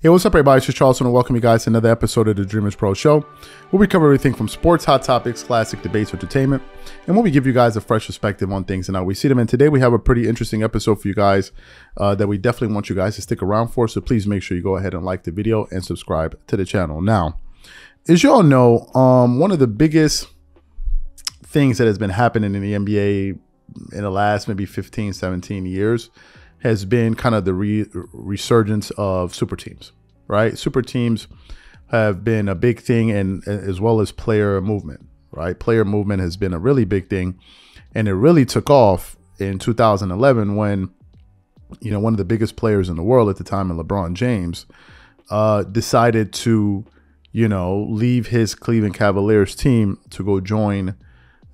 Hey, what's up everybody, it's just Charles and welcome you guys to another episode of the Dreamerspro Show, where we cover everything from sports, hot topics, classic debates, entertainment, and where we give you guys a fresh perspective on things and how we see them. And today we have a pretty interesting episode for you guys that we definitely want you guys to stick around for, so please make sure you go ahead and like the video and subscribe to the channel. Now, as you all know, one of the biggest things that has been happening in the NBA in the last maybe 15, 17 years has been kind of the resurgence of super teams, right? Super teams have been a big thing, and as well as player movement, right? Player movement has been a really big thing, and it really took off in 2011 when, you know, one of the biggest players in the world at the time, LeBron James, decided to, you know, leave his Cleveland Cavaliers team to go join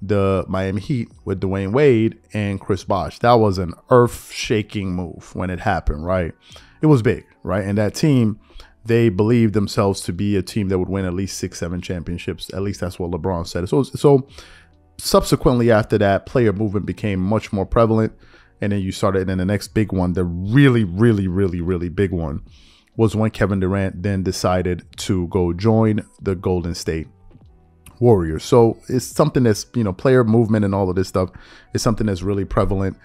the Miami Heat with Dwayne Wade and Chris Bosh. That was an earth-shaking move when it happened, right? It was big, right? And that team, they believed themselves to be a team that would win at least 6-7 championships. At least that's what LeBron said. So subsequently after that, player movement became much more prevalent. And then you started, and the next big one, the really big one, was when Kevin Durant then decided to go join the Golden State Warriors. So it's something that's, you know, player movement and all of this stuff is something that's really prevalent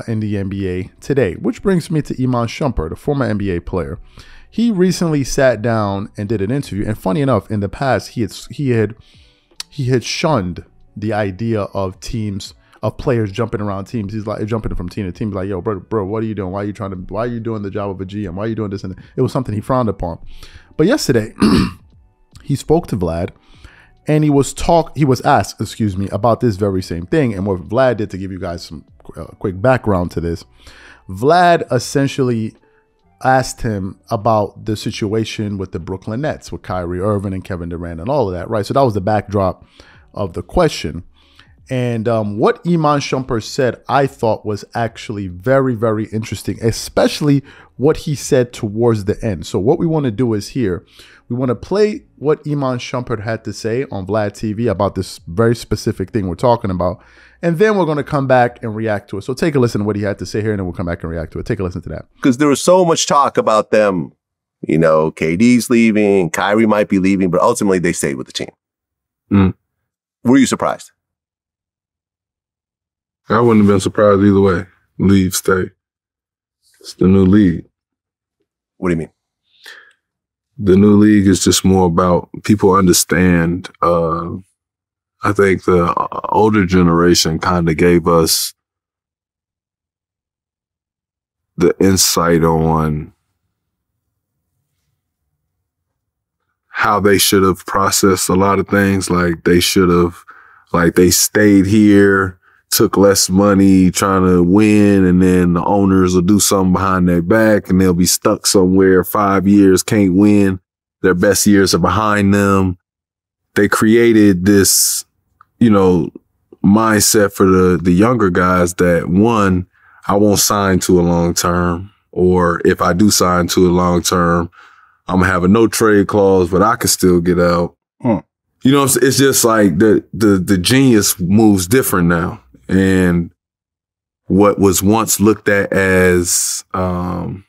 in the NBA today, which brings me to Iman Shumpert, a former NBA player. He recently sat down and did an interview, and funny enough, in the past he had shunned the idea of players jumping around teams. He's like jumping from team to team. He's like, yo, bro, what are you doing? Why are you doing the job of a GM? Why are you doing this? And it was something he frowned upon. But yesterday he spoke to Vlad, and he was asked, about this very same thing. And what Vlad did, to give you guys some quick background to this, Vlad essentially asked him about the situation with the Brooklyn Nets, with Kyrie Irving and Kevin Durant and all of that, right? So that was the backdrop of the question. And what Iman Shumpert said, I thought was actually very interesting, especially what he said towards the end. So what we want to do is here, we want to play what Iman Shumpert had to say on Vlad TV about this very specific thing we're talking about. And then we're going to come back and react to it. So take a listen to what he had to say here, and then we'll come back and react to it. Take a listen to that. Because there was so much talk about them, you know, KD's leaving, Kyrie might be leaving, but ultimately they stayed with the team. Were you surprised? I wouldn't have been surprised either way. Leave, stay. It's the new league. What do you mean? The new league is just more about people understand. I think the older generation kind of gave us the insight on how they should have processed a lot of things. Like they should have, like they stayed here, took less money trying to win, and then the owners will do something behind their back and they'll be stuck somewhere 5 years, can't win. Their best years are behind them. They created this, you know, mindset for the younger guys that, one, I won't sign to a long term, or if I do sign to a long term, I'm gonna have a no trade clause, but I can still get out. You know, it's just like the genius moves different now. And what was once looked at as, like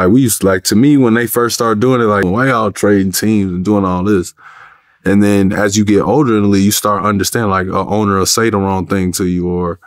we used to, like, to me, when they first started doing it, like, why y'all trading teams and doing all this? And then as you get older in the league, you start understanding, like, an owner will say the wrong thing to you, or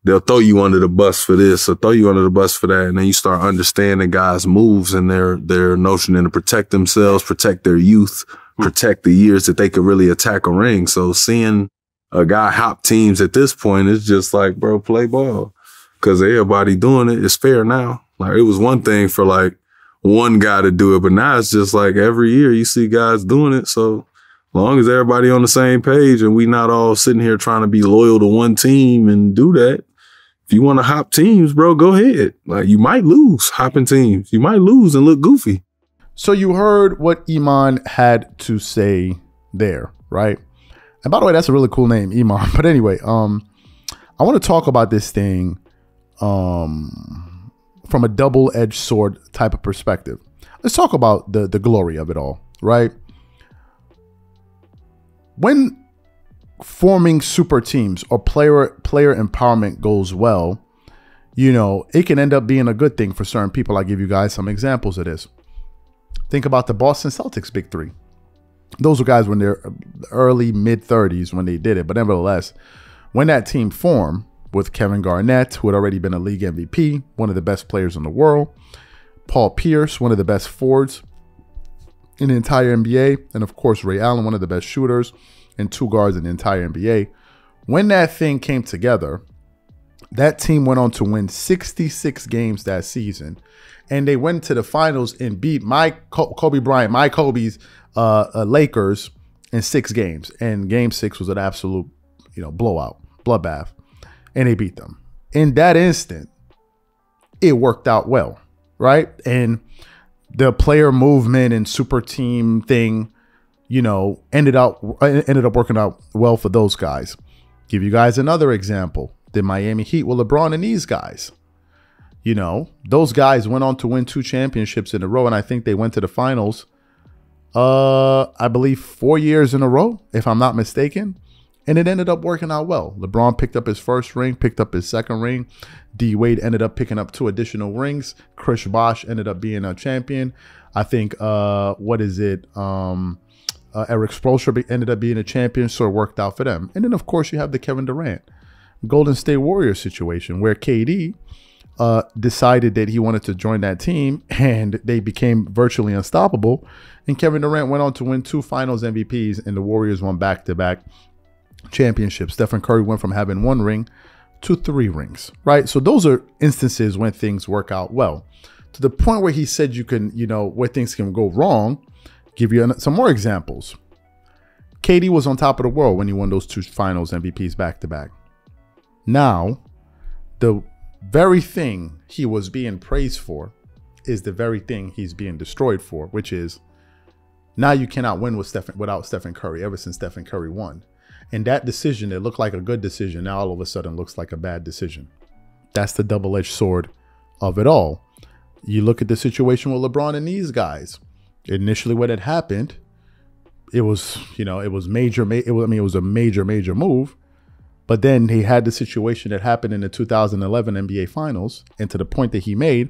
they'll throw you under the bus for this or throw you under the bus for that. And then you start understanding guys' moves and their notion to protect themselves, protect their youth, protect the years that they could really attack a ring. So seeing a guy hop teams at this point, it's just like, bro, play ball. Because everybody doing it. It's fair now. Like, it was one thing for like one guy to do it, but now it's just like every year you see guys doing it. So as long as everybody on the same page and we not all sitting here trying to be loyal to one team and do that, if you want to hop teams, bro, go ahead. Like, you might lose hopping teams. You might lose and look goofy. So you heard what Iman had to say there, right? And by the way, that's a really cool name, Iman. But anyway, I want to talk about this thing from a double-edged sword type of perspective. Let's talk about the glory of it all, right? When forming super teams or player empowerment goes well, you know, it can end up being a good thing for certain people. I'll give you guys some examples of this. Think about the Boston Celtics big three. Those were guys when they're early, mid-30s when they did it. But nevertheless, when that team formed with Kevin Garnett, who had already been a league MVP, one of the best players in the world, Paul Pierce, one of the best forwards in the entire NBA, and of course, Ray Allen, one of the best shooters and two guards in the entire NBA. When that thing came together, that team went on to win 66 games that season. And they went to the finals and beat Kobe Bryant, Kobe's Lakers in 6 games. And game 6 was an absolute, you know, blowout, bloodbath. And they beat them. In that instant, it worked out well, right? And the player movement and super team thing, you know, ended up working out well for those guys. Give you guys another example. The Miami Heat with LeBron and these guys. You know, those guys went on to win 2 championships in a row, and I think they went to the finals, I believe 4 years in a row, if I'm not mistaken. And it ended up working out well. LeBron picked up his first ring, picked up his second ring. D Wade ended up picking up 2 additional rings. Chris Bosh ended up being a champion. I think, Eric Spoelstra ended up being a champion, so it worked out for them. And then, of course, you have the Kevin Durant Golden State Warriors situation where KD decided that he wanted to join that team, and they became virtually unstoppable. And Kevin Durant went on to win 2 finals MVPs, and the Warriors won back-to-back championships. Stephen Curry went from having 1 ring to 3 rings, right? So those are instances when things work out well. To the point where he said you can, you know, where things can go wrong. Give you some more examples. KD was on top of the world when he won those 2 finals MVPs back-to-back. Now, the very thing he was being praised for is the very thing he's being destroyed for, which is now you cannot win without Stephen Curry ever since Stephen Curry won. And that decision that looked like a good decision now all of a sudden looks like a bad decision. That's the double-edged sword of it all. You look at the situation with LeBron and these guys. Initially when it happened, it was, you know, it was major. It was a major move. But then he had the situation that happened in the 2011 NBA Finals. And to the point that he made,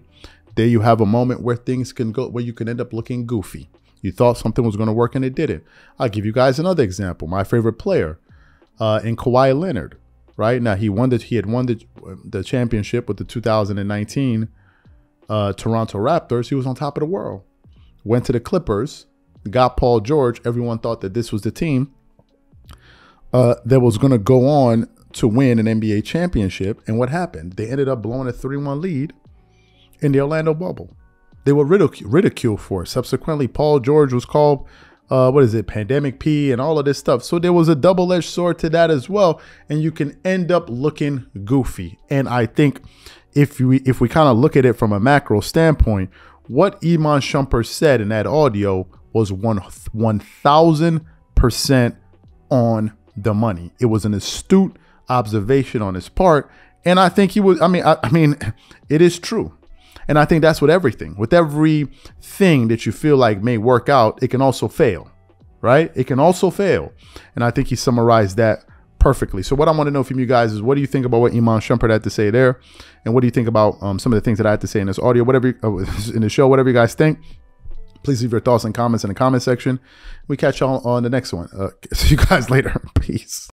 there you have a moment where things can go, where you can end up looking goofy. You thought something was going to work and it didn't. I'll give you guys another example. My favorite player in Kawhi Leonard, right? Now, he had won the championship with the 2019 Toronto Raptors. He was on top of the world. Went to the Clippers, got Paul George. Everyone thought that this was the team that was going to go on to win an NBA championship. And what happened? They ended up blowing a 3-1 lead in the Orlando bubble. They were ridiculed for it. Subsequently, Paul George was called, Pandemic P and all of this stuff. So there was a double-edged sword to that as well. And you can end up looking goofy. And I think if we kind of look at it from a macro standpoint, what Iman Shumpert said in that audio was 1,000% on the money. It was an astute observation on his part. And I think he was, I mean, it is true. And I think that's with everything. With everything that you feel like may work out, it can also fail, right? It can also fail. And I think he summarized that perfectly. So what I want to know from you guys is, what do you think about what Iman Shumpert had to say there? And what do you think about some of the things that I had to say in this audio, whatever in the show, whatever you guys think? Please leave your thoughts and comments in the comment section. We catch y'all on the next one. See you guys later. Peace.